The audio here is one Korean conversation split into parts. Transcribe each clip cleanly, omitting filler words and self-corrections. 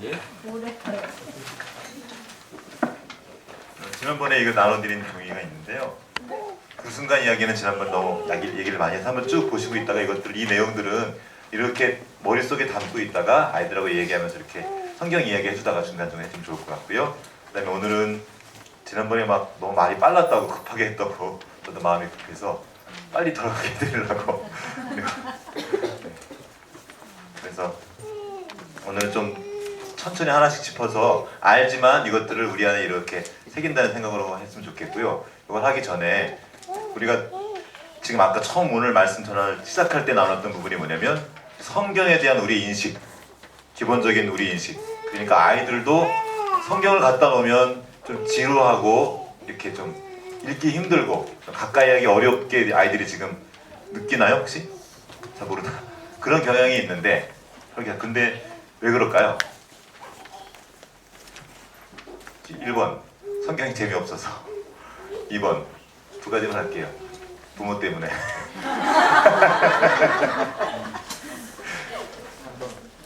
예? 지난번에 이거 나눠드린 종이가 있는데요. 그 순간 이야기는 지난번 너무 얘기를 많이 해서 한번 쭉 보시고 있다가 이 내용들은 이렇게 머릿속에 담고 있다가 아이들하고 얘기하면서 이렇게 성경 이야기 해주다가 중간중간에 했으면 좋을 것 같고요. 그 다음에 오늘은 지난번에 막 너무 말이 빨랐다고 급하게 했다고 저도 마음이 급해서 빨리 돌아가게 해드리려고 그래서 오늘은 좀 천천히 하나씩 짚어서 알지만 이것들을 우리 안에 이렇게 새긴다는 생각으로 했으면 좋겠고요. 이걸 하기 전에 우리가 지금 아까 처음 오늘 말씀 전환을 시작할 때 나눴던 부분이 뭐냐면 성경에 대한 우리 인식, 기본적인 우리 인식. 그러니까 아이들도 성경을 갖다 놓으면 좀 지루하고 이렇게 좀 읽기 힘들고 좀 가까이 하기 어렵게 아이들이 지금 느끼나요 혹시? 잘 모르다. 그런 경향이 있는데 근데 왜 그럴까요? 1번 성경이 재미없어서 2번 두 가지만 할게요. 부모 때문에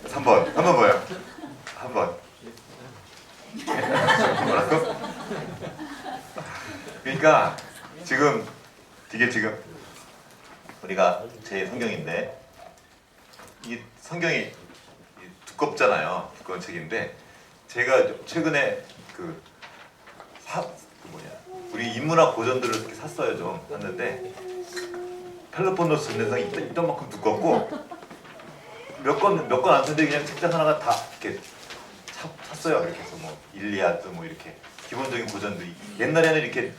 3번 뭐예요? 3번 뭐라고? 그러니까 지금 이게 지금 우리가 제 성경인데 이 성경이 두껍잖아요. 두꺼운 책인데 제가 최근에 우리 인문학 고전들을 이렇게 샀어요. 좀 샀는데 펠로폰노스 전대상이 이딴 만큼 두껍고 몇 권 안 샀는데 그냥 책장 하나가 다 이렇게 샀어요. 이렇게 해서 뭐 일리아드 뭐 이렇게 기본적인 고전들이 옛날에는 이렇게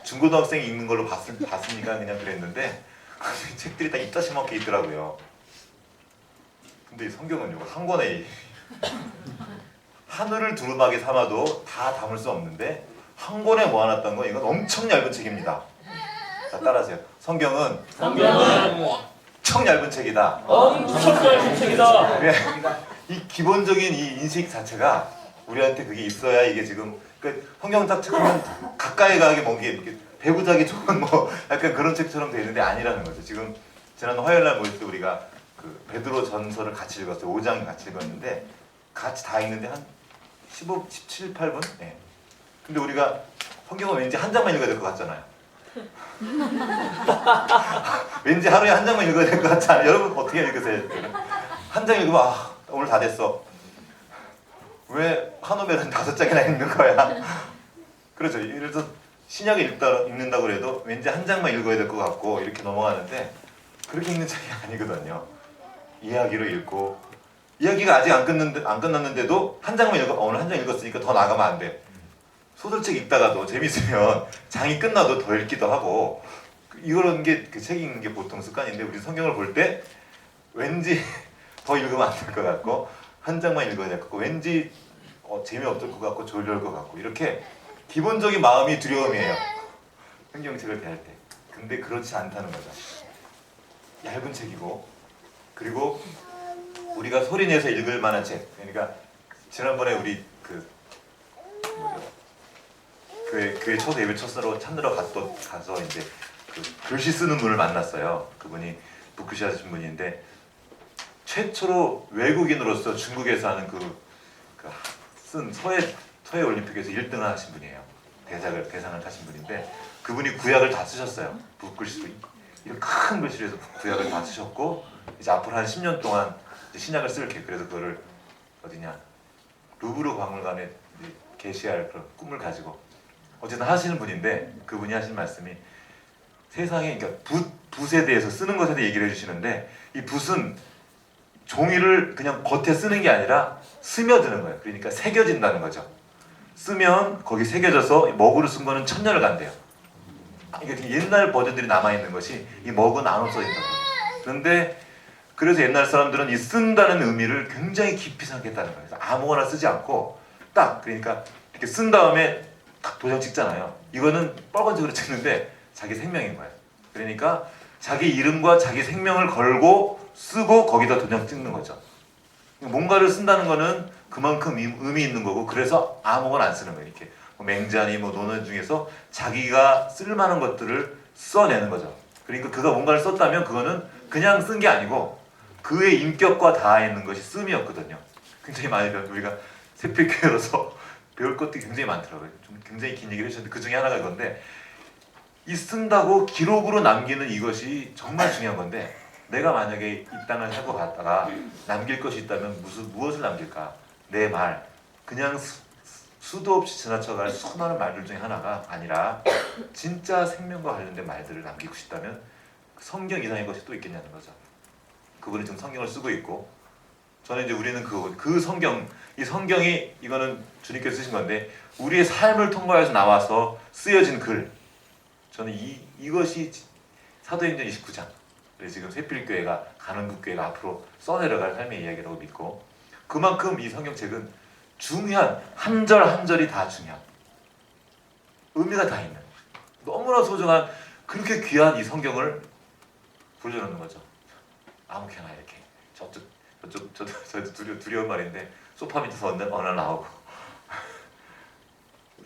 중고등학생이 읽는 걸로 봤으니까 그냥 그랬는데 책들이 다 이따시만하게 있더라고요. 근데 이 성경은 이거 한 권에 하늘을 두루마기 삼아도 다 담을 수 없는데 한 권에 모아놨던 건 이건 엄청 얇은 책입니다. 자 따라하세요. 성경은 엄청 얇은 책이다. 엄청 얇은 책이다. 이 기본적인 이 인식 자체가 우리한테 그게 있어야 이게 지금 성경 딱 책하면 가까이 가게 뭔게 이렇게 배구자기 좋은 뭐 약간 그런 책처럼 돼 있는데 아니라는 거죠. 지금 지난 화요일 날 모일 때 우리가 그 베드로 전서를 같이 읽었어요. 5장 같이 읽었는데 같이 다 읽는데 한 15, 17, 8분? 네. 근데 우리가 성경은 왠지 한 장만 읽어야 될 것 같잖아요. 왠지 하루에 한 장만 읽어야 될 것 같지 않아요? 여러분 어떻게 읽으세요? 한 장 읽으면 오늘 다 됐어. 왜 한오멜은 5장이나 읽는 거야? 그렇죠. 그래서 신약을 읽는다고 해도 왠지 한 장만 읽어야 될 것 같고 이렇게 넘어가는데 그렇게 읽는 책이 아니거든요. 이야기로 읽고 이야기가 아직 안 끝났는데도 한 장만 오늘 한 장 읽었으니까 더 나가면 안 돼. 소설책 읽다가도 재밌으면 장이 끝나도 더 읽기도 하고 이런 게 그 책 읽는 게 보통 습관인데 우리 성경을 볼 때 왠지 더 읽으면 안 될 것 같고 한 장만 읽어야 될 것 같고 왠지 재미없을 것 같고 졸려올 것 같고 이렇게 기본적인 마음이 두려움이에요. 성경책을 대할 때. 근데 그렇지 않다는 거죠. 얇은 책이고 그리고 우리가 소리내서 읽을 만한 책. 그러니까 지난번에 우리 교회 첫 예배 첫으로 찾으러 가서 이제 글씨 쓰는 분을 만났어요. 그분이 북크시 하신 분인데 최초로 외국인으로서 중국에서 하는 쓴 서해 올림픽에서 1등을 하신 분이에요. 대상을 타신 분인데 그분이 구약을 다 쓰셨어요. 북글씨도 이런 큰 글씨로 해서 구약을 다 쓰셨고 이제 앞으로 한 10년 동안 이제 신약을 쓸게. 그래서 그거를 어디냐 루브르 박물관에 게시할 그런 꿈을 가지고 어쨌든 하시는 분인데 그분이 하신 말씀이 세상에 그러니까 붓에 대해서 쓰는 것에 대해 얘기를 해주시는데 이 붓은 종이를 그냥 겉에 쓰는 게 아니라 스며드는 거예요. 그러니까 새겨진다는 거죠. 쓰면 거기 새겨져서 먹으로 쓴 거는 1000년을 간대요. 이게 옛날 버전들이 남아있는 것이 이 먹은 안 없어진다고. 그런데 그래서 옛날 사람들은 이 쓴다는 의미를 굉장히 깊이 생각했다는 거예요. 아무거나 쓰지 않고 딱 그러니까 이렇게 쓴 다음에 딱 도장 찍잖아요. 이거는 빨간색으로 찍는데 자기 생명인 거예요. 그러니까 자기 이름과 자기 생명을 걸고 쓰고 거기다 도장 찍는 거죠. 뭔가를 쓴다는 거는 그만큼 의미 있는 거고 그래서 아무거나 안 쓰는 거예요. 이렇게 맹자니 논어 중에서 자기가 쓸만한 것들을 써내는 거죠. 그러니까 그가 뭔가를 썼다면 그거는 그냥 쓴 게 아니고 그의 인격과 닿아 있는 것이 씀이었거든요. 굉장히 많이 배웠고 우리가 새필교회로서 배울 것도 굉장히 많더라고요. 좀 굉장히 긴 얘기를 해주셨는데 그 중에 하나가 이건데 이 쓴다고 기록으로 남기는 이것이 정말 중요한 건데 내가 만약에 이 땅을 살고 갔다가 남길 것이 있다면 무엇을 남길까? 내 말, 그냥 수도 없이 지나쳐갈 수많은 말들 중에 하나가 아니라 진짜 생명과 관련된 말들을 남기고 싶다면 성경 이상의 것이 또 있겠냐는 거죠. 그분이 지금 성경을 쓰고 있고 저는 이제 우리는 그 성경, 이 성경이 이거는 주님께서 쓰신 건데 우리의 삶을 통과해서 나와서 쓰여진 글, 저는 이것이 사도행전 29장, 지금 새필교회가 가는국교회가 앞으로 써내려갈 삶의 이야기라고 믿고 그만큼 이 성경책은 중요한 한 절 한 절이 다 중요한 의미가 다 있는 너무나 소중한 그렇게 귀한 이 성경을 보여주는 거죠. 아무렇게나 이렇게 저도 두려운 말인데 소파 밑에서 어느 날 나오고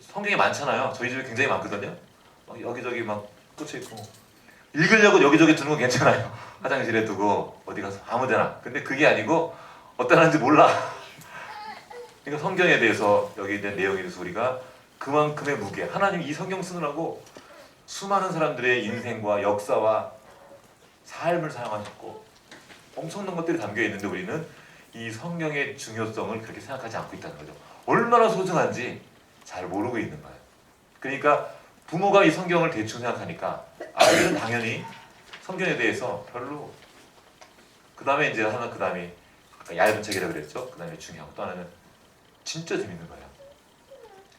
성경이 많잖아요. 저희 집에 굉장히 많거든요. 막 여기저기 막 꽂혀 있고 읽으려고 여기저기 두는 건 괜찮아요. 화장실에 두고 어디 가서 아무데나. 근데 그게 아니고 어디다 놨는지 몰라. 그러니까 성경에 대해서 여기에 대한 내용에 대해서 우리가 그만큼의 무게, 하나님이 이 성경 쓰느라고 수많은 사람들의 인생과 역사와 삶을 사용하셨고 엄청난 것들이 담겨 있는데 우리는 이 성경의 중요성을 그렇게 생각하지 않고 있다는 거죠. 얼마나 소중한지 잘 모르고 있는 거예요. 그러니까 부모가 이 성경을 대충 생각하니까 아이들은 당연히 성경에 대해서 별로 그 다음에 이제 하나 그 다음에 아까 얇은 책이라고 그랬죠. 그 다음에 중요하고 또 하나는 진짜 재밌는 거예요.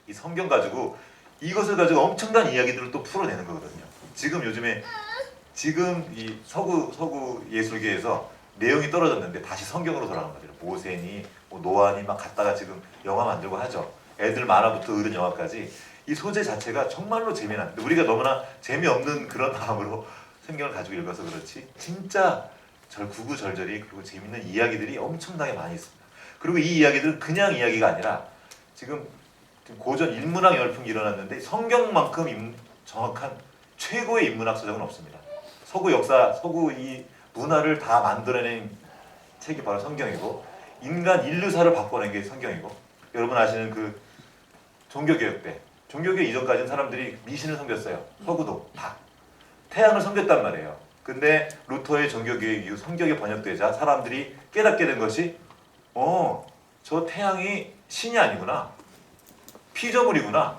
이 성경 가지고 이것을 가지고 엄청난 이야기들을 또 풀어내는 거거든요. 지금 요즘에 지금 이 서구 예술계에서 내용이 떨어졌는데 다시 성경으로 돌아가는 거죠. 모세니 뭐 노아니 막 갖다가 지금 영화 만들고 하죠. 애들 만화부터 어른 영화까지 이 소재 자체가 정말로 재미난데 우리가 너무나 재미없는 그런 마음으로 성경을 가지고 읽어서 그렇지 진짜 구구절절이 그리고 재밌는 이야기들이 엄청나게 많이 있습니다. 그리고 이 이야기들은 그냥 이야기가 아니라 지금 고전 인문학 열풍이 일어났는데 성경만큼 정확한 최고의 인문학 서적은 없습니다. 서구 역사, 서구 이 문화를 다 만들어낸 책이 바로 성경이고 인간 인류사를 바꿔낸 게 성경이고 여러분 아시는 그 종교개혁 때 종교개혁 이전까지는 사람들이 미신을 섬겼어요. 서구도 다 태양을 섬겼단 말이에요. 근데 루터의 종교개혁 이후 성경이 번역되자 사람들이 깨닫게 된 것이 저 태양이 신이 아니구나. 피조물이구나.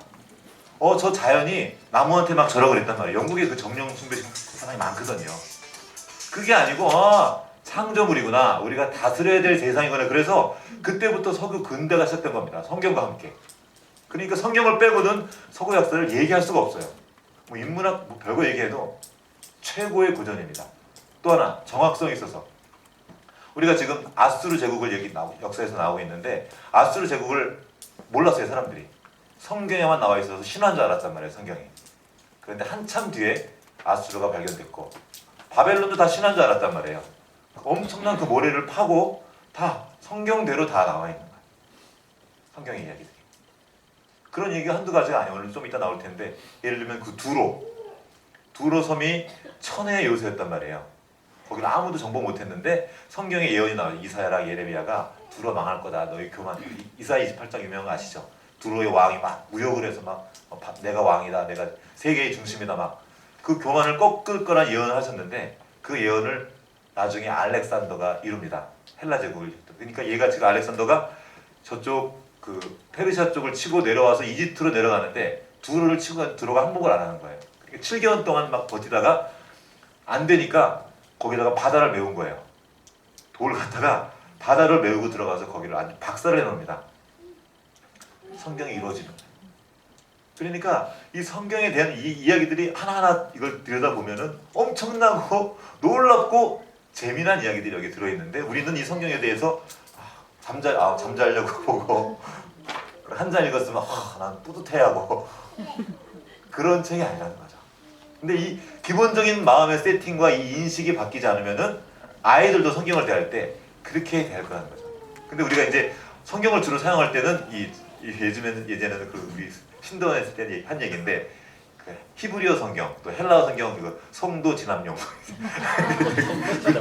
저 자연이 나무한테 막 절하 그랬단 말이에요. 영국에 그 정령 숭배 사상이 많거든요. 그게 아니고 창조물이구나. 우리가 다스려야 될 세상이구나. 그래서 그때부터 서구 근대가 시작된 겁니다. 성경과 함께. 그러니까 성경을 빼고는 서구 역사를 얘기할 수가 없어요. 뭐 인문학 뭐 별거 얘기해도 최고의 고전입니다. 또 하나 정확성이 있어서 우리가 지금 아수르 제국을 역사에서 나오고 있는데 아수르 제국을 몰랐어요 사람들이. 성경에만 나와 있어서 신화인 줄 알았단 말이에요 성경이. 그런데 한참 뒤에 아수르가 발견됐고 바벨론도 다 신화인 줄 알았단 말이에요. 엄청난 그 모래를 파고 다 성경대로 다 나와 있는 거예요. 성경의 이야기들이. 그런 얘기가 한두 가지가 아니에요. 오늘 좀 이따 나올 텐데 예를 들면 그 두로 섬이 천혜의 요새였단 말이에요. 거기는 아무도 정보 못했는데 성경에 예언이 나와요. 이사야랑 예레미야가 두로 망할 거다. 너희 교만. 이사야 28장 유명한 거 아시죠? 두로의 왕이 막 무역을 해서 막 내가 왕이다. 내가 세계의 중심이다. 막 그 교만을 꺾을 거란 예언을 하셨는데 그 예언을 나중에 알렉산더가 이룹니다. 헬라 제국을. 그러니까 얘가 지금 알렉산더가 저쪽 그 페르시아 쪽을 치고 내려와서 이집트로 내려가는데 두로를 치고 두로가 항복을 안 하는 거예요. 그러니까 7개월 동안 막 버티다가 안 되니까 거기다가 바다를 메운 거예요. 돌을 갖다가 바다를 메우고 들어가서 거기를 아주 박살을 내놓습니다. 성경이 이루어지는 거예요. 그러니까 이 성경에 대한 이 이야기들이 하나하나 이걸 들여다보면은 엄청나고 놀랍고 재미난 이야기들이 여기 들어있는데 우리는 이 성경에 대해서 잠자려고 보고 한 장 읽었으면 난 뿌듯해하고 그런 책이 아니라는 거죠. 근데 이 기본적인 마음의 세팅과 이 인식이 바뀌지 않으면은 아이들도 성경을 대할 때 그렇게 대할 거라는 거죠. 근데 우리가 이제 성경을 주로 사용할 때는 예전에는 그 우리 신도원에 있을 때 한 얘기인데 그 히브리어 성경, 또 헬라어 성경, 이거 성도 진압용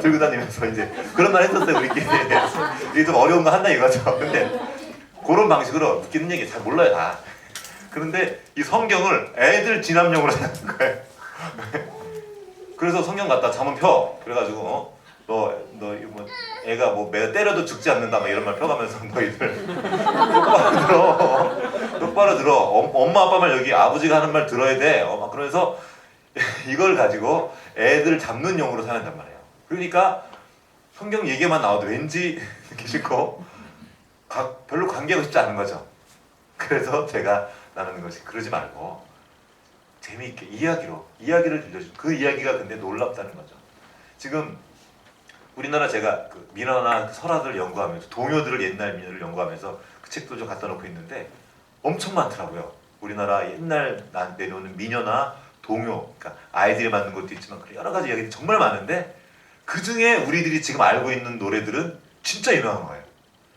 들고 다니면서 이제 그런 말 했었어요 우리끼리. 이게 좀 어려운 거 한다 이거죠. 근데 그런 방식으로 웃기는 얘기 잘 몰라요 다. 그런데 이 성경을 애들 진압용으로 하는 거예요. 그래서 성경 갖다 잠은 펴. 그래가지고 너 이거 뭐 애가 뭐 내가 때려도 죽지 않는다 막 이런 말 펴가면서 너희들 똑바로 들어. 엄마 아빠 말 여기 아버지가 하는 말 들어야 돼. 막 그러면서 이걸 가지고 애들 잡는 용으로 사용한단 말이에요. 그러니까 성경 얘기만 나와도 왠지 듣기 싫고 별로 관계하고 싶지 않은 거죠. 그래서 제가 나누는 것이 그러지 말고 재미있게 이야기를 들려주는 그 이야기가 근데 놀랍다는 거죠. 지금 우리나라 제가 그 민화나 설화들 연구하면서 동요들을 옛날 민요를 연구하면서 그 책도 좀 갖다 놓고 있는데 엄청 많더라고요. 우리나라 옛날 내려오는 민요나 동요, 그러니까 아이들이 만든 것도 있지만 여러 가지 이야기들이 정말 많은데 그 중에 우리들이 지금 알고 있는 노래들은 진짜 유명한 거예요.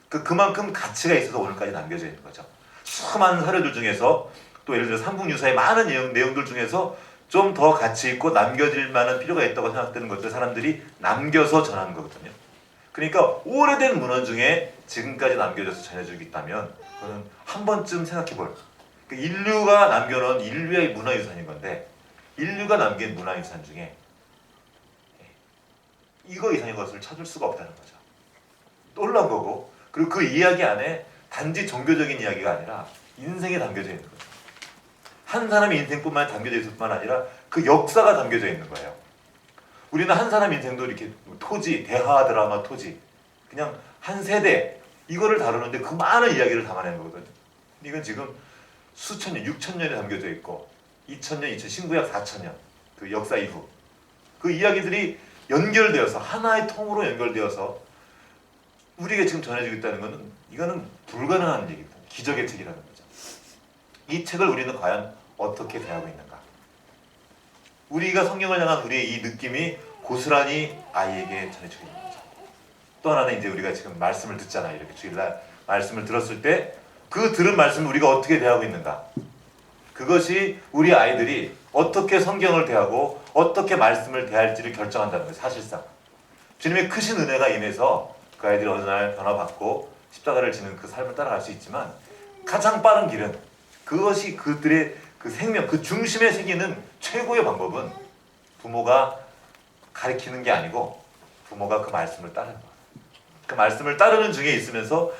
그만큼 가치가 있어서 오늘까지 남겨져 있는 거죠. 수많은 사료들 중에서 또 예를 들어 삼국유사의 많은 내용들 중에서 좀 더 가치 있고 남겨질 만한 필요가 있다고 생각되는 것들 사람들이 남겨서 전하는 거거든요. 그러니까 오래된 문헌 중에 지금까지 남겨져서 전해지고 있다면 그거는 한 번쯤 생각해볼 인류가 남겨놓은 인류의 문화유산인 건데 인류가 남긴 문화유산 중에 이거 이상의 것을 찾을 수가 없다는 거죠. 놀라운 거고 그리고 그 이야기 안에 단지 종교적인 이야기가 아니라 인생에 담겨져 있는 거죠. 한 사람의 인생뿐만 담겨져 있을 뿐만 아니라 그 역사가 담겨져 있는 거예요. 우리는 한 사람 인생도 이렇게 토지, 대하 드라마 토지 그냥 한 세대 이거를 다루는데 그 많은 이야기를 담아내는 거거든요. 이건 지금 수천 년, 6천 년에 담겨져 있고 2000년, 신구약 4000년 그 역사 이후 그 이야기들이 연결되어서 하나의 통으로 연결되어서 우리가 지금 전해지고 있다는 것은 이거는 불가능한 얘기입니다. 기적의 책이라는 거죠. 이 책을 우리는 과연 어떻게 대하고 있는가? 우리가 성경을 향한 우리의 이 느낌이 고스란히 아이에게 전해지고 있는 거죠. 또 하나는 이제 우리가 지금 말씀을 듣잖아요. 이렇게 주일날 말씀을 들었을 때 그 들은 말씀을 우리가 어떻게 대하고 있는가? 그것이 우리 아이들이 어떻게 성경을 대하고 어떻게 말씀을 대할지를 결정한다는 거예요. 사실상 주님의 크신 은혜가 임해서 그 아이들이 어느 날 변화받고 십자가를 지는 그 삶을 따라갈 수 있지만 가장 빠른 길은 그것이 그들의 그 생명, 그 중심에 새기는 최고의 방법은 부모가 가르치는 게 아니고 부모가 그 말씀을 따르는 거예요. 그 말씀을 따르는 중에 있으면서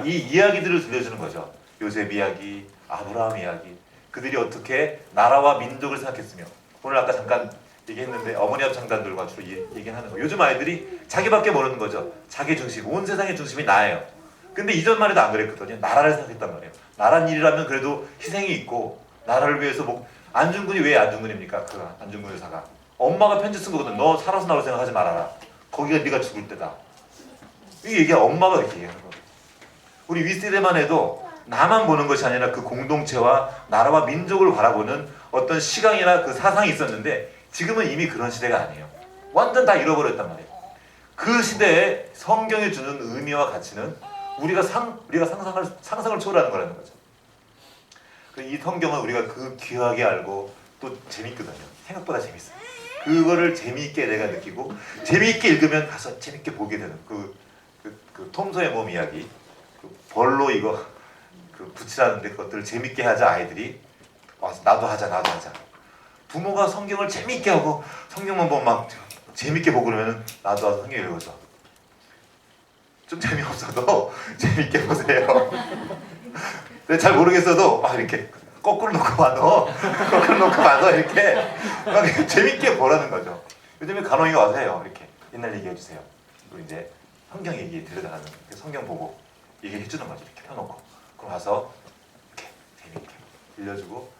이 이야기들을 들려주는 거죠. 요셉 이야기, 아브라함 이야기, 그들이 어떻게 나라와 민족을 생각했으며 오늘 아까 잠깐 얘기했는데 어머니 합창단들과 주로 얘기하는 거예요. 요즘 아이들이 자기밖에 모르는 거죠. 자기 중심, 온 세상의 중심이 나예요. 근데 이전만 해도 안 그랬거든요. 나라를 생각했단 말이에요. 나란 일이라면 그래도 희생이 있고 나라를 위해서 뭐 안중근이 왜 안중근입니까? 그 안중근 의사가 엄마가 편지 쓴 거거든. 너 살아서 나올 생각하지 말아라. 거기가 네가 죽을 때다. 이 얘기가 엄마가 이렇게 얘기하는 거예요. 우리 윗세대만 해도 나만 보는 것이 아니라 그 공동체와 나라와 민족을 바라보는 어떤 시각이나 그 사상이 있었는데 지금은 이미 그런 시대가 아니에요. 완전 다 잃어버렸단 말이에요. 그 시대에 성경이 주는 의미와 가치는 우리가 상상을 초월하는 거라는 거죠. 이 성경은 우리가 그 귀하게 알고 또 재밌거든요. 생각보다 재밌어요. 그거를 재미있게 내가 느끼고 재미있게 읽으면 가서 재밌게 보게 되는 그 톰 소의 몸 이야기 그 벌로 이거 붙이라는데 그것들을 재밌게 하자 아이들이 와서 나도 하자 부모가 성경을 재밌게 하고 성경만 보면 막 재밌게 보고 그러면 나도 와서 성경 읽어줘. 좀 재미없어도 재밌게 보세요. 잘 모르겠어도 이렇게 거꾸로 놓고 봐도 이렇게 막 재밌게 보라는 거죠. 요즘에 간호인가 와서 해요. 이렇게 옛날 얘기해 주세요. 그리고 이제 성경 얘기 들여다가는 성경 보고 얘기해 주는 거죠. 이렇게 펴놓고 그럼 와서 이렇게 재밌게 들려주고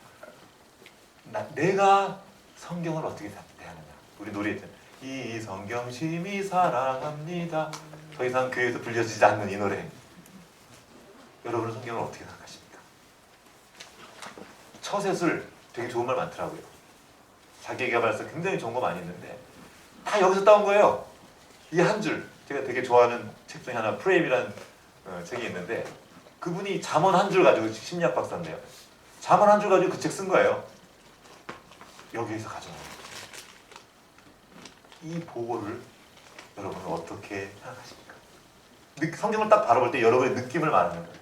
내가 성경을 어떻게 대하느냐. 우리 노래했잖아요. 이 성경 심히 사랑합니다. 더 이상 교회에서 불려지지 않는 이 노래. 여러분은 성경을 어떻게 생각하십니까? 처세술 되게 좋은 말 많더라고요. 자기개발서 굉장히 좋은 거 많이 있는데 다 여기서 따온 거예요. 이 한 줄. 제가 되게 좋아하는 책 중에 하나 프레임이라는 책이 있는데 그분이 잠언 한 줄 가지고 심리학 박사인데요. 잠언 한 줄 가지고 그 책 쓴 거예요. 여기에서 가져옵니다. 이 보고를 여러분은 어떻게 생각하십니까? 성경을 딱 바라볼 때 여러분의 느낌을 말하는 거예요.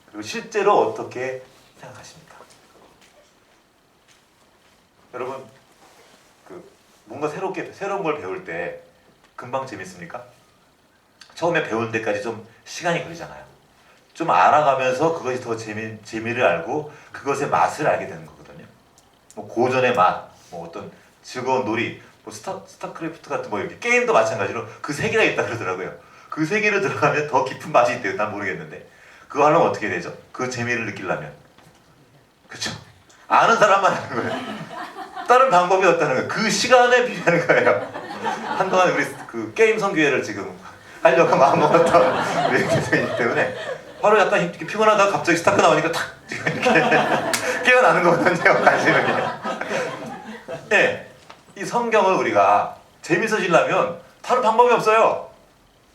그리고 실제로 어떻게 생각하십니까? 여러분 뭔가 새로운 걸 배울 때 금방 재밌습니까? 처음에 배울 때까지 좀 시간이 걸리잖아요. 좀 알아가면서 그것이 더 재미를 알고 그것의 맛을 알게 되는 거거든요. 뭐 고전의 맛, 뭐 어떤 즐거운 놀이, 뭐 스타크래프트 같은 뭐 이렇게 게임도 마찬가지로 그 세계가 있다 그러더라고요. 그 세계로 들어가면 더 깊은 맛이 있대요. 난 모르겠는데 그거 하려면 어떻게 되죠? 그 재미를 느끼려면 그렇죠? 아는 사람만 하는 거예요. 다른 방법이 없다는 거예요. 그 시간에 비하는 거예요. 한동안 우리 그 게임 선교회를 지금 하려고 마음먹었던 우리 교수이기 때문에 바로 약간 이렇게 피곤하다가 갑자기 스타크 나오니까 탁 이렇게 깨어나는 거거든요. 관심을. 네, 이 성경을 우리가 재밌어지려면 다른 방법이 없어요.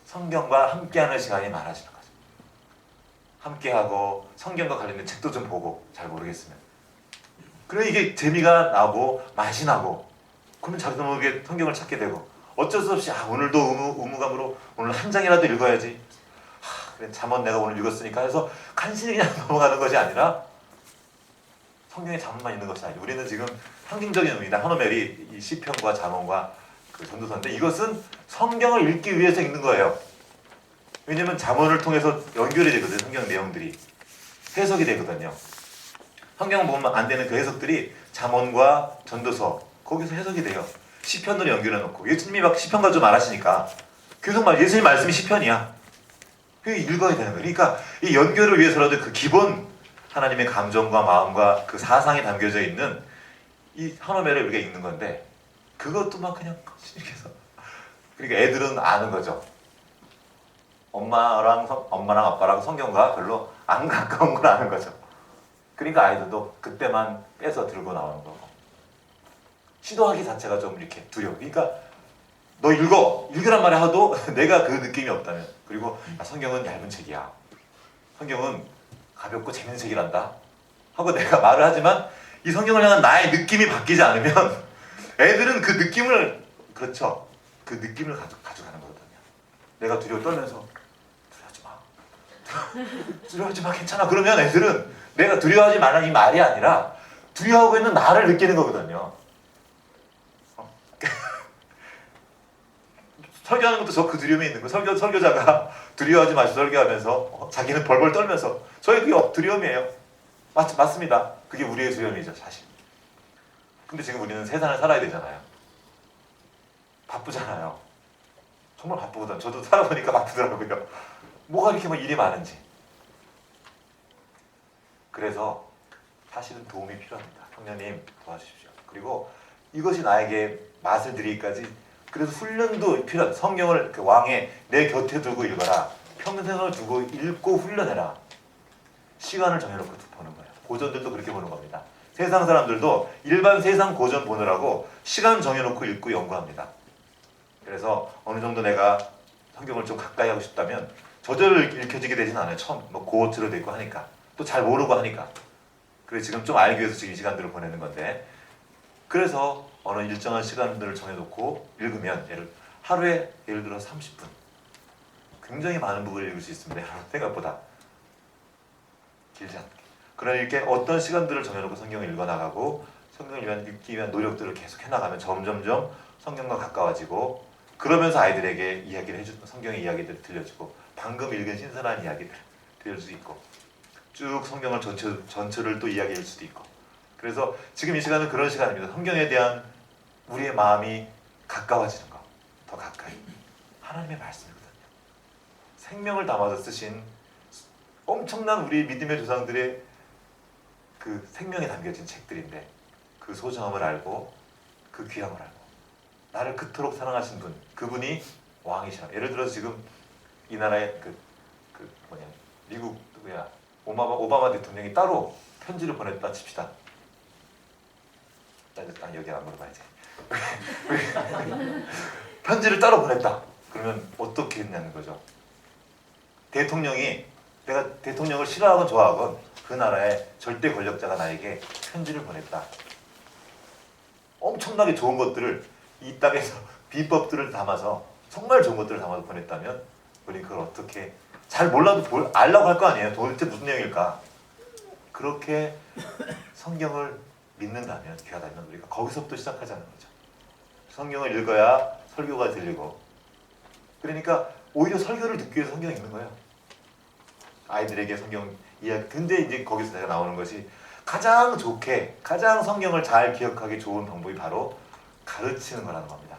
성경과 함께하는 시간이 많아지는 거죠. 함께하고 성경과 관련된 책도 좀 보고 잘 모르겠으면 그래 이게 재미가 나고 맛이 나고 그러면 자기도 모르게 성경을 찾게 되고 어쩔 수 없이 오늘도 의무감으로 오늘 한 장이라도 읽어야지 그래 잠언 내가 오늘 읽었으니까 해서 간신히 그냥 넘어가는 것이 아니라 성경에 잠언만 있는 것이 아니고 우리는 지금 상징적인 의미다. 한오멜이 이 시편과 잠언과 그 전도서인데 이것은 성경을 읽기 위해서 읽는 거예요. 왜냐면 잠언을 통해서 연결이 되거든요. 성경 내용들이 해석이 되거든요. 성경 보면 안 되는 그 해석들이 잠언과 전도서 거기서 해석이 돼요. 시편으로 연결해 놓고 예수님이 막 시편과 좀 말하시니까 계속 예수님 말씀이 시편이야. 그게 읽어야 되는 거예요. 그러니까 이 연결을 위해서라도 그 기본 하나님의 감정과 마음과 그 사상이 담겨져 있는 이 한오멜을 우리가 읽는 건데 그것도 막 그냥 이렇게 해서 그러니까 애들은 아는 거죠. 엄마랑 아빠랑 성경과 별로 안 가까운 걸 아는 거죠. 그러니까 아이들도 그때만 빼서 들고 나오는 거고 시도하기 자체가 좀 이렇게 두려워. 그러니까 너 읽으란 말을 하도 내가 그 느낌이 없다면 그리고 성경은 얇은 책이야. 성경은 가볍고 재밌는 책이란다 하고 내가 말을 하지만 이 성경을 향한 나의 느낌이 바뀌지 않으면 애들은 그 느낌을 그렇죠. 그 느낌을 가져가는 거거든요. 내가 두려워 떨면서 두려워하지 마 괜찮아 그러면 애들은 내가 두려워하지 말라는 이 말이 아니라 두려워하고 있는 나를 느끼는 거거든요. 설교하는 것도 저 그 두려움이 있는 거예요. 설교자가 두려워하지 마시고 설교하면서 자기는 벌벌 떨면서 저희 그게 두려움이에요. 맞습니다. 그게 우리의 두려움이죠 사실. 근데 지금 우리는 세상을 살아야 되잖아요. 바쁘잖아요. 정말 바쁘거든. 저도 살아보니까 바쁘더라고요. 뭐가 이렇게 막 일이 많은지. 그래서 사실은 도움이 필요합니다. 성령님 도와주십시오. 그리고 이것이 나에게 맛을 들이기까지 그래서 훈련도 필요하다. 성경을 그 왕의 내 곁에 두고 읽어라. 평생을 두고 읽고 훈련해라. 시간을 정해놓고 보는 거예요. 고전들도 그렇게 보는 겁니다. 세상 사람들도 일반 세상 고전 보느라고 시간 정해놓고 읽고 연구합니다. 그래서 어느 정도 내가 성경을 좀 가까이 하고 싶다면 저절로 읽혀지게 되진 않아요. 처음 뭐 고어트로 돼 있고 하니까 또 잘 모르고 하니까. 그래서 지금 좀 알기 위해서 지금 이 시간들을 보내는 건데 그래서 어느 일정한 시간들을 정해놓고 읽으면 하루에 예를 들어 30분 굉장히 많은 부분을 읽을 수 있습니다. 생각보다 길지 않게. 그러나 이렇게 어떤 시간들을 정해놓고 성경을 읽어나가고 성경을 읽기 위한 노력들을 계속 해나가면 점점점 성경과 가까워지고 그러면서 아이들에게 성경의 이야기들을 들려주고 방금 읽은 신선한 이야기들 들을 수 있고 쭉 성경을 전체를 또 이야기할 수도 있고 그래서 지금 이 시간은 그런 시간입니다. 성경에 대한 우리의 마음이 가까워지는 거 더 가까이 하나님의 말씀이거든요. 생명을 담아서 쓰신 엄청난 우리 믿음의 조상들의 그 생명이 담겨진 책들인데 그 소중함을 알고 그 귀함을 알고 나를 그토록 사랑하신 분 그분이 왕이셔. 예를 들어서 지금 이 나라의 미국 누구야 오바마 대통령이 따로 편지를 보냈다 칩시다. 여기 안 물어봐야지. 편지를 따로 보냈다. 그러면 어떻게 했냐는 거죠. 대통령이 내가 대통령을 싫어하건 좋아하건 그 나라의 절대 권력자가 나에게 편지를 보냈다. 엄청나게 좋은 것들을 이 땅에서 비법들을 담아서 정말 좋은 것들을 담아서 보냈다면 우리 그걸 어떻게 잘 몰라도 알라고 할 거 아니에요. 도대체 무슨 내용일까? 그렇게 성경을 믿는다면 귀하다면 우리가 거기서부터 시작하자는 거죠. 성경을 읽어야 설교가 들리고 그러니까 오히려 설교를 듣기 위해서 성경을 읽는 거예요. 아이들에게 성경 이야기. 근데 이제 거기서 내가 나오는 것이 가장 좋게 가장 성경을 잘 기억하기 좋은 방법이 바로 가르치는 거라는 겁니다.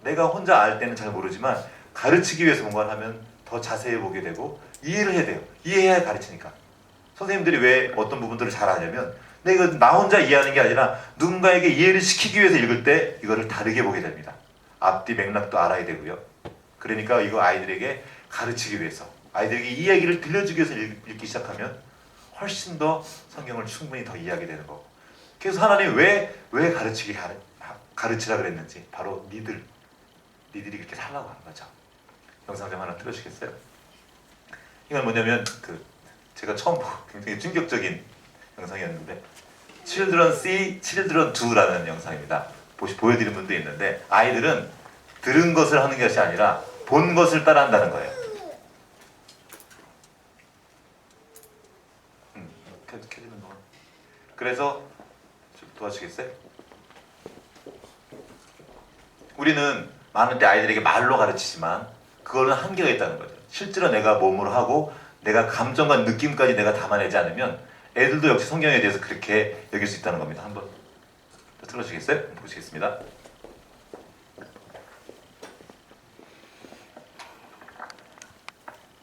내가 혼자 알 때는 잘 모르지만 가르치기 위해서 뭔가를 하면 더 자세히 보게 되고 이해를 해야 돼요. 이해해야 가르치니까. 선생님들이 왜 어떤 부분들을 잘 아냐면 내가 나 혼자 이해하는 게 아니라 누군가에게 이해를 시키기 위해서 읽을 때 이거를 다르게 보게 됩니다. 앞뒤 맥락도 알아야 되고요. 그러니까 이거 아이들에게 가르치기 위해서 아이들에게 이 이야기를 들려주기 위해서 읽기 시작하면 훨씬 더 성경을 충분히 더 이해하게 되는 거고. 그래서 하나님이 왜 가르치라 그랬는지 바로 니들이 그렇게 살라고 하는 거죠. 영상 좀 하나 틀어주시겠어요? 이건 뭐냐면 제가 처음 보고 굉장히 충격적인 영상이었는데 Children See, Children Do라는 영상입니다. 보여드리는 분도 있는데 아이들은 들은 것을 하는 것이 아니라 본 것을 따라한다는 거예요. 켜지는 동안. 그래서 좀 도와주시겠어요? 우리는 많은 때 아이들에게 말로 가르치지만 그거는 한계가 있다는 거죠. 실제로 내가 몸으로 하고 내가 감정과 느낌까지 내가 담아내지 않으면 애들도 역시 성경에 대해서 그렇게 여길 수 있다는 겁니다. 한번 더 틀어주시겠어요? 보시겠습니다.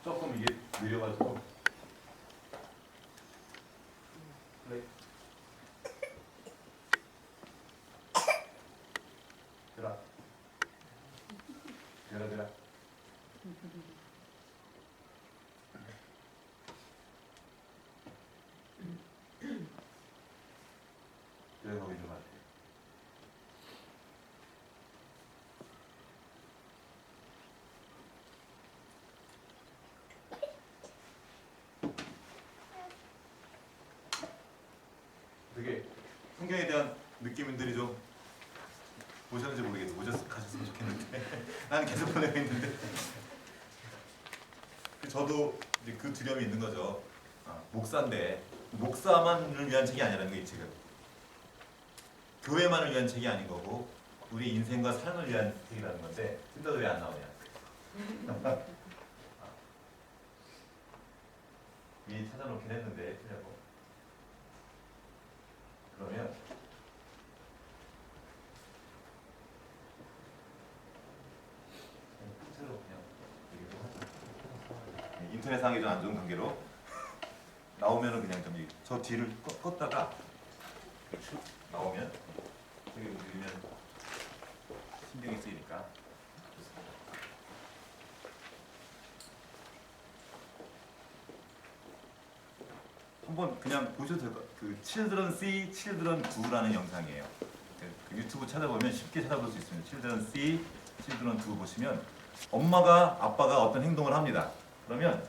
조금 이게 느려가지고 플레이. 들어. 되게 성경에 대한 느낌들이 좀 오셨는지 모르겠어요. 가셨으면 좋겠는데 나는 계속 보내고 있는데 저도 이제 그 두려움이 있는 거죠. 목사인데 목사만을 위한 책이 아니라는 게 지금 교회만을 위한 책이 아닌 거고 우리 인생과 삶을 위한 책이라는 건데 진짜 왜 안 나오냐? 미리 찾아놓긴 했는데 틀려고. 그러면 인터넷상에 좀 안 좋은 관계로 나오면은 그냥 좀 저 뒤를 껐다가 나오면 되게 움직이면 신경이 쓰이니까 한번 그냥 보셔도 될 것 같아요. 그 Children See, Children Do라는 영상이에요. 그 유튜브 찾아보면 쉽게 찾아볼 수 있습니다. Children See, Children Do 보시면 엄마가 아빠가 어떤 행동을 합니다. 그러면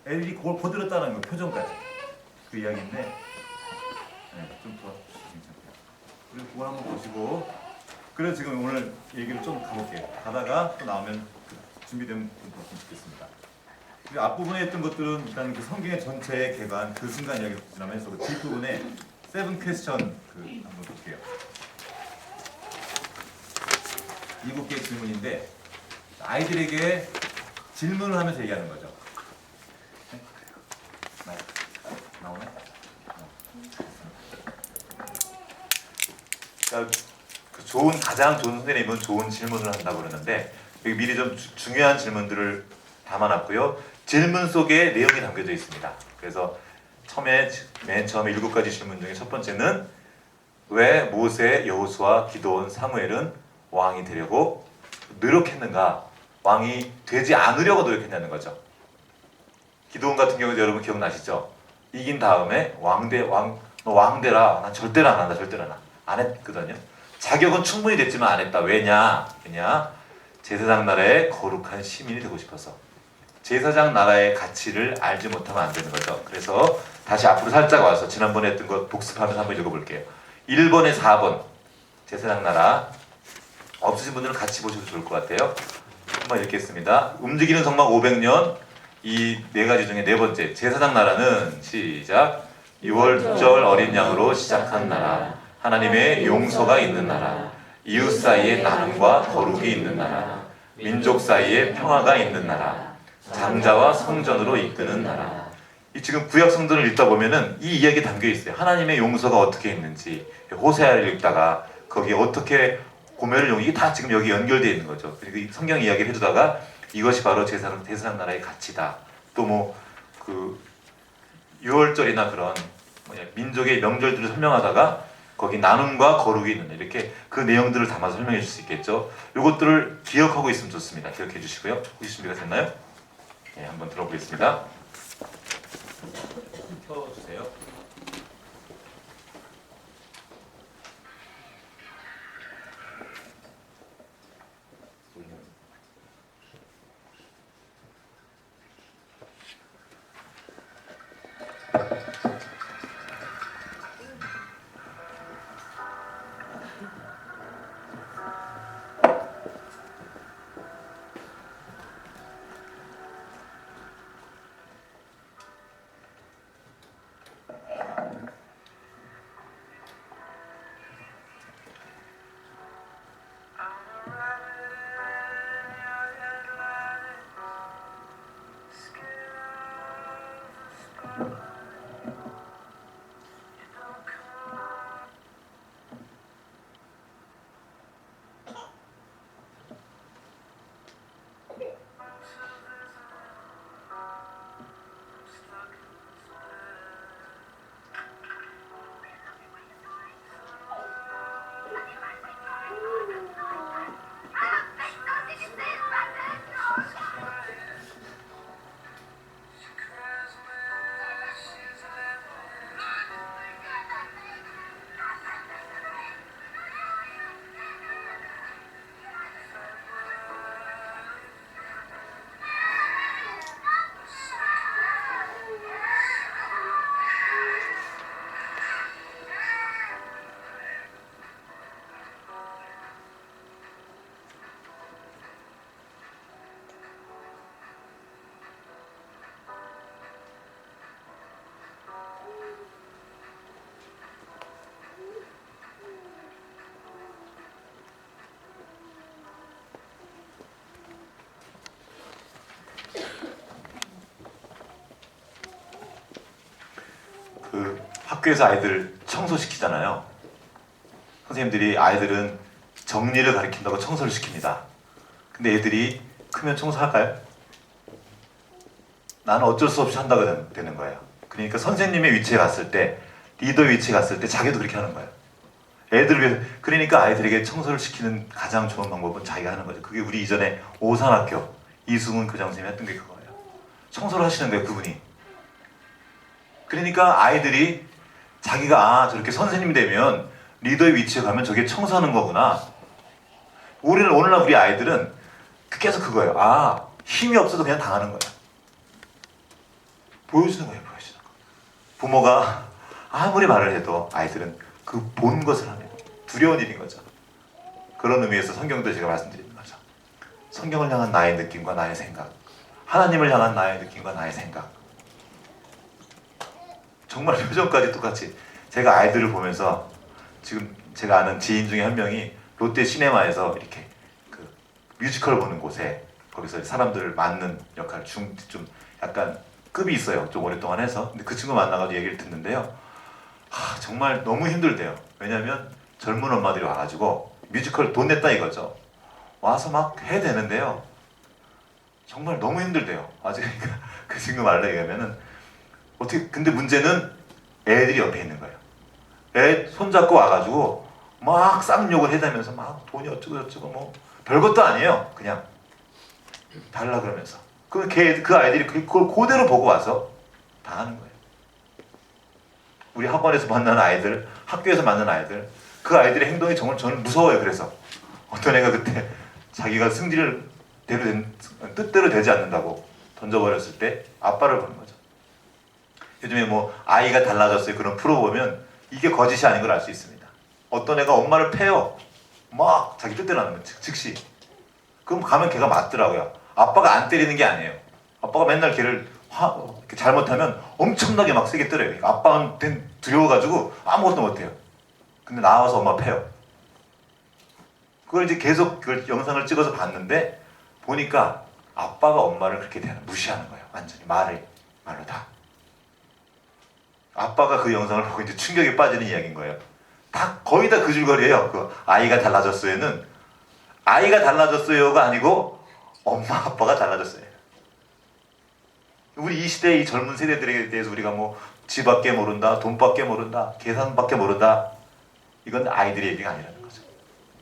애들이 그걸 그대로 따라하는 거예요. 표정까지. 그 이야기인데 좀 도와주시면 괜찮아요. 그리고 그걸 한번 보시고 그래서 지금 오늘 얘기를 좀 가볼게요. 가다가 또 나오면 준비되면 좀 봤으면 좋겠습니다. 그리고 앞부분에 했던 것들은 일단 그 성경의 전체의 개관 그 순간 이야기를 지나면서 그 뒷부분에 세븐 퀘스천 한번 볼게요. 7개의 질문인데 아이들에게 질문을 하면서 얘기하는 거죠. 나오네? 그러니까 가장 좋은 선생님은 좋은 질문을 한다고 그러는데 여기 미리 좀 중요한 질문들을 담아놨고요. 질문 속에 내용이 담겨져 있습니다. 그래서 맨 처음에 7가지 질문 중에 첫 번째는 왜 모세, 여호수아, 기드온, 사무엘은 왕이 되려고 노력했는가? 왕이 되지 않으려고 노력했냐는 거죠. 기드온 같은 경우도 여러분 기억나시죠? 이긴 다음에 너 왕되라. 난 절대로 안 한다. 절대로 안 했거든요. 자격은 충분히 됐지만 안 했다. 왜냐? 제사장 나라의 거룩한 시민이 되고 싶어서. 제사장 나라의 가치를 알지 못하면 안 되는 거죠. 그래서 다시 앞으로 살짝 와서 지난번에 했던 거 복습하면서 한번 읽어볼게요. 1번에 4번 제사장 나라. 없으신 분들은 같이 보셔도 좋을 것 같아요. 한번 읽겠습니다. 움직이는 성막 500년. 이 네 가지 중에 네 번째, 제사장 나라는 시작. 6월절 어린 양으로 시작한 나라, 하나님의 용서가 있는 나라, 이웃 사이에 나눔과 거룩이 있는 나라, 민족 사이에 평화가 있는 나라, 장자와 성전으로 이끄는 나라. 이 지금 구약 성전을 읽다 보면은 이 이야기 담겨 있어요. 하나님의 용서가 어떻게 있는지. 호세아를 읽다가 거기에 어떻게 고멜을 용, 이게 다 지금 여기 연결되어 있는 거죠. 그리고 이 성경 이야기를 해주다가 이것이 바로 제사장 나라의 가치다. 또 뭐 그 6월절이나 그런 민족의 명절들을 설명하다가 거기 나눔과 거룩이 있는, 이렇게 그 내용들을 담아서 설명해 줄 수 있겠죠. 이것들을 기억하고 있으면 좋습니다. 기억해 주시고요. 혹시 준비가 됐나요? 네, 한번 들어보겠습니다. 켜주세요. 그 학교에서 아이들 청소시키잖아요. 선생님들이 아이들은 정리를 가르친다고 청소를 시킵니다. 근데 애들이 크면 청소할까요? 나는 어쩔 수 없이 한다고 되는 거예요. 그러니까 선생님의 위치에 갔을 때, 리더 위치에 갔을 때 자기도 그렇게 하는 거예요. 애들을 위해서. 그러니까 아이들에게 청소를 시키는 가장 좋은 방법은 자기가 하는 거죠. 그게 우리 이전에 오산학교 이승훈 교장 선생님이 했던 게 그거예요. 청소를 하시는 거예요, 그분이. 그러니까 아이들이 자기가 저렇게 선생님이 되면 리더의 위치에 가면 저게 청소하는 거구나. 오늘날 우리 아이들은 계속 그거예요. 힘이 없어도 그냥 당하는 거예요. 보여주는 거예요, 보여주는 거. 부모가 아무리 말을 해도 아이들은 그 본 것을 하면 두려운 일인 거죠. 그런 의미에서 성경도 제가 말씀드리는 거죠. 성경을 향한 나의 느낌과 나의 생각, 하나님을 향한 나의 느낌과 나의 생각. 정말 표정까지 똑같이. 제가 아이들을 보면서, 지금 제가 아는 지인 중에 한 명이 롯데 시네마에서 이렇게 그 뮤지컬 보는 곳에, 거기서 사람들을 맡는 역할, 좀 약간 급이 있어요. 좀 오랫동안 해서. 근데 그 친구 만나가지고 얘기를 듣는데요. 정말 너무 힘들대요. 왜냐면 젊은 엄마들이 와가지고 뮤지컬 돈 냈다 이거죠. 와서 막 해야 되는데요. 정말 너무 힘들대요. 아직 그 친구 말로 얘기하면은 어떻게, 근데 문제는 애들이 옆에 있는 거예요. 애 손잡고 와가지고 막 쌍욕을 해대면서 막 돈이 어쩌고 저쩌고 뭐 별것도 아니에요. 그냥 달라 그러면서. 그 아이들이 그걸 그대로 보고 와서 당하는 거예요. 우리 학원에서 만나는 아이들, 학교에서 만나는 아이들, 그 아이들의 행동이 정말 저는 무서워요. 그래서 어떤 애가 그때 자기가 승질을 뜻대로 되지 않는다고 던져버렸을 때 아빠를 보는 거죠. 요즘에 뭐 아이가 달라졌어요 그런 프로 보면 이게 거짓이 아닌 걸 알 수 있습니다. 어떤 애가 엄마를 패요. 막 자기 뜻대로 하는 거야. 즉시. 그럼 가면 걔가 맞더라고요. 아빠가 안 때리는 게 아니에요. 아빠가 맨날 걔를 이렇게 잘못하면 엄청나게 막 세게 때려요. 그러니까 아빠는 두려워가지고 아무것도 못해요. 근데 나와서 엄마 패요. 그걸 이제 계속 그 영상을 찍어서 봤는데 보니까 아빠가 엄마를 그렇게 무시하는 거예요. 완전히 말로 다. 아빠가 그 영상을 보고 이제 충격에 빠지는 이야기인 거예요. 거의 다 그 줄거리예요. 그 아이가 달라졌어요는 아이가 달라졌어요가 아니고 엄마 아빠가 달라졌어요. 우리 이 시대의 이 젊은 세대들에 대해서 우리가 뭐 집밖에 모른다, 돈밖에 모른다, 계산밖에 모른다. 이건 아이들의 얘기가 아니라는 거죠.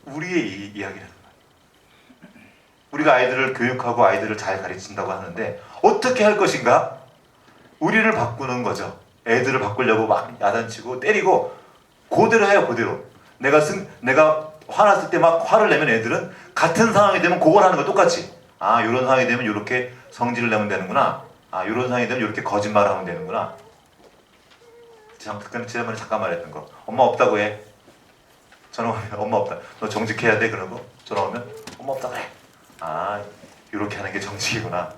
우리의 이야기라는 거예요. 우리가 아이들을 교육하고 아이들을 잘 가르친다고 하는데 어떻게 할 것인가? 우리를 바꾸는 거죠. 애들을 바꾸려고 막 야단치고 때리고 그대로 해요. 그대로. 내가 화났을 때 막 화를 내면 애들은 같은 상황이 되면 그걸 하는 거 똑같이. 아, 이런 상황이 되면 이렇게 성질을 내면 되는구나. 아, 이런 상황이 되면 이렇게 거짓말을 하면 되는구나. 지난번에 잠깐 말했던 거. 엄마 없다고 해. 전화 오면 엄마 없다. 너 정직해야 돼. 그러고 전화 오면 엄마 없다 그래. 아, 이렇게 하는 게 정직이구나.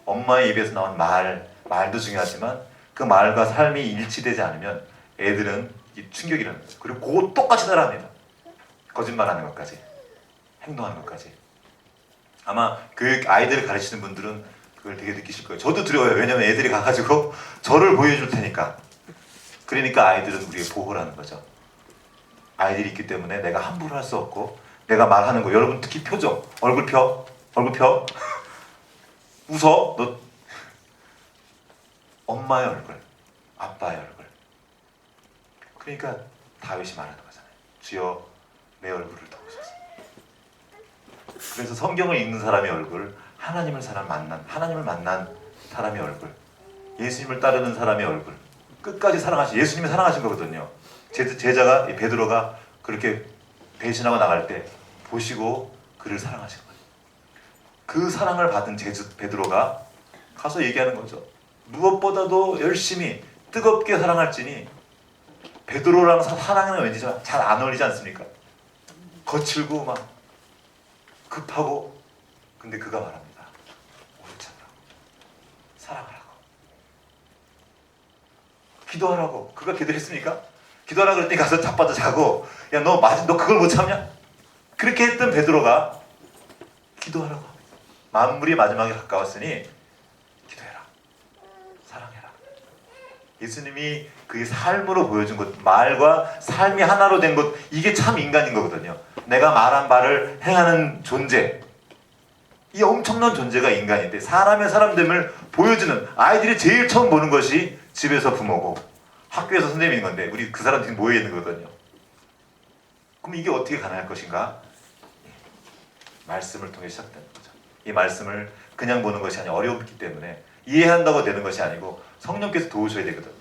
엄마의 입에서 나온 말도 중요하지만 그 말과 삶이 일치되지 않으면 애들은 충격이라는 거죠. 그리고 그거 똑같이 따라합니다. 거짓말하는 것까지, 행동하는 것까지. 아마 그 아이들을 가르치는 분들은 그걸 되게 느끼실 거예요. 저도 두려워요. 왜냐면 애들이 가가지고 저를 보여줄 테니까. 그러니까 아이들은 우리의 보호라는 거죠. 아이들이 있기 때문에 내가 함부로 할 수 없고 내가 말하는 거. 여러분 특히 표정, 얼굴 펴. 웃어. 너 엄마의 얼굴, 아빠의 얼굴. 그러니까 다윗이 말하는 거잖아요. 주여 내 얼굴을 도우소서. 그래서 성경을 읽는 사람의 얼굴, 하나님을 만난 사람의 얼굴, 예수님을 따르는 사람의 얼굴, 끝까지 예수님이 사랑하신 거거든요. 제자가 베드로가 그렇게 배신하고 나갈 때 보시고 그를 사랑하신 거예요. 그 사랑을 받은 베드로가 가서 얘기하는 거죠. 무엇보다도 열심히 뜨겁게 사랑할지니. 베드로랑 사랑은 왠지 잘 안 어울리지 않습니까? 거칠고 막 급하고. 근데 그가 말합니다. 오래 참으라고, 사랑하라고, 기도하라고. 그가 기도했습니까? 기도하라고 그랬더니 가서 자빠져 자고, 야 너 그걸 못 참냐? 그렇게 했던 베드로가 기도하라고. 만물이 마지막에 가까웠으니 기도해라, 사랑해라. 예수님이 그의 삶으로 보여준 것, 말과 삶이 하나로 된 것, 이게 참 인간인 거거든요. 내가 말한 바를 행하는 존재, 이 엄청난 존재가 인간인데 사람의 사람됨을 보여주는, 아이들이 제일 처음 보는 것이 집에서 부모고 학교에서 선생님인 건데 우리 그 사람들이 모여 있는 거거든요. 그럼 이게 어떻게 가능할 것인가? 말씀을 통해 시작되는 거죠. 이 말씀을 그냥 보는 것이 아니라 어렵기 때문에 이해한다고 되는 것이 아니고 성령께서 도우셔야 되거든요.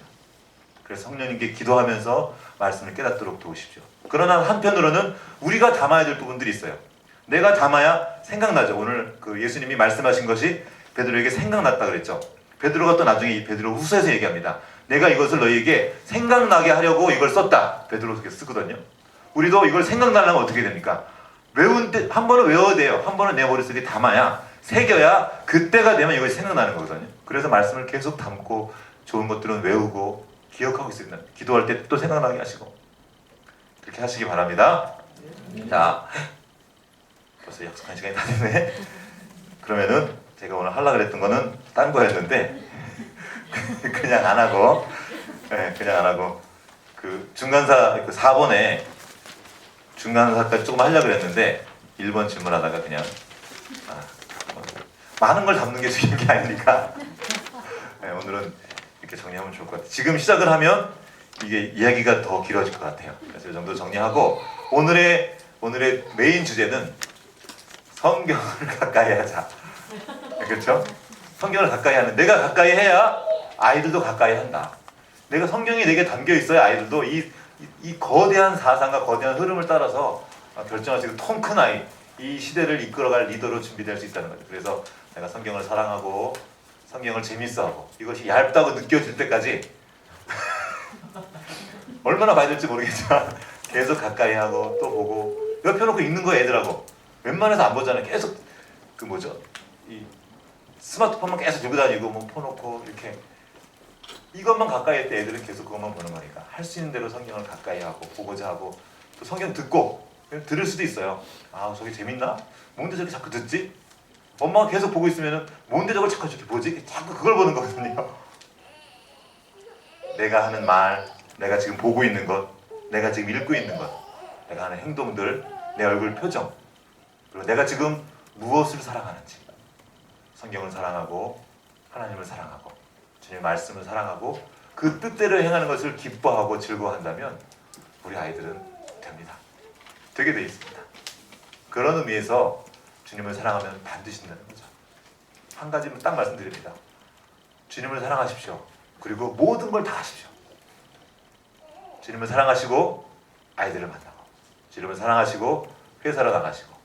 그래서 성령님께 기도하면서 말씀을 깨닫도록 도우십시오. 그러나 한편으로는 우리가 담아야 될 부분들이 있어요. 내가 담아야 생각나죠. 오늘 그 예수님이 말씀하신 것이 베드로에게 생각났다 그랬죠. 베드로가 또 나중에 베드로 후서에서 얘기합니다. 내가 이것을 너희에게 생각나게 하려고 이걸 썼다. 베드로에게 쓰거든요. 우리도 이걸 생각나려면 어떻게 됩니까? 한 번은 외워야 돼요. 한 번은 내 머릿속에 담아야, 새겨야 그때가 되면 이것이 생각나는 거거든요. 그래서 말씀을 계속 담고 좋은 것들은 외우고 기억하고 있습니다. 기도할 때 또 생각나게 하시고 그렇게 하시기 바랍니다. 자, 벌써 약속한 시간이 다 됐네. 그러면은 제가 오늘 하려고 그랬던 거는 딴 거였는데 그냥 안 하고 그 중간사 그 4번에 중간사까지 조금 하려고 그랬는데 1번 질문하다가 그냥 많은 걸 담는 게 중요한 게 아니니까 오늘은 이렇게 정리하면 좋을 것 같아요. 지금 시작을 하면 이게 이야기가 더 길어질 것 같아요. 그래서 이 정도 정리하고 오늘의 메인 주제는 성경을 가까이 하자. 그렇죠? 성경을 가까이 하는, 내가 가까이 해야 아이들도 가까이 한다. 내가 성경이 내게 담겨 있어야 아이들도 이 거대한 사상과 거대한 흐름을 따라서 결정할 수 있는 통 큰 아이, 이 시대를 이끌어갈 리더로 준비될 수 있다는 거죠. 그래서 내가 성경을 사랑하고 성경을 재밌어하고 이것이 얇다고 느껴질 때까지 얼마나 봐야 될지 모르겠지만 계속 가까이 하고 또 보고 옆에 놓고 읽는 거야 애들하고. 웬만해서 안 보잖아요. 계속 그 뭐죠? 이 스마트폰만 계속 들고 다니고 뭐 펴놓고 이렇게 이것만 가까이 할 때 애들은 계속 그것만 보는 거니까 할 수 있는 대로 성경을 가까이 하고 보고자 하고 또 성경 듣고 들을 수도 있어요. 아 저게 재밌나? 뭔데 저렇게 자꾸 듣지? 엄마가 계속 보고 있으면은 뭔데 저걸 자꾸 저렇게 보지? 자꾸 그걸 보는 거거든요. 내가 하는 말, 내가 지금 보고 있는 것, 내가 지금 읽고 있는 것, 내가 하는 행동들, 내 얼굴 표정, 그리고 내가 지금 무엇을 사랑하는지, 성경을 사랑하고 하나님을 사랑하고 주님의 말씀을 사랑하고 그 뜻대로 행하는 것을 기뻐하고 즐거워한다면 우리 아이들은 됩니다. 되게 돼 있습니다. 그런 의미에서 주님을 사랑하면 반드시 된다는 거죠. 한 가지만 딱 말씀드립니다. 주님을 사랑하십시오. 그리고 모든 걸 다 하십시오. 주님을 사랑하시고 아이들을 만나고, 주님을 사랑하시고 회사로 나가시고,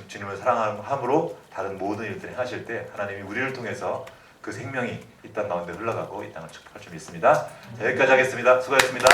주님을 사랑함으로 다른 모든 일들을 행하실 때 하나님이 우리를 통해서 그 생명이 이 땅 가운데 흘러가고 이 땅을 축복할 줄 믿습니다. 자, 여기까지 하겠습니다. 수고하셨습니다.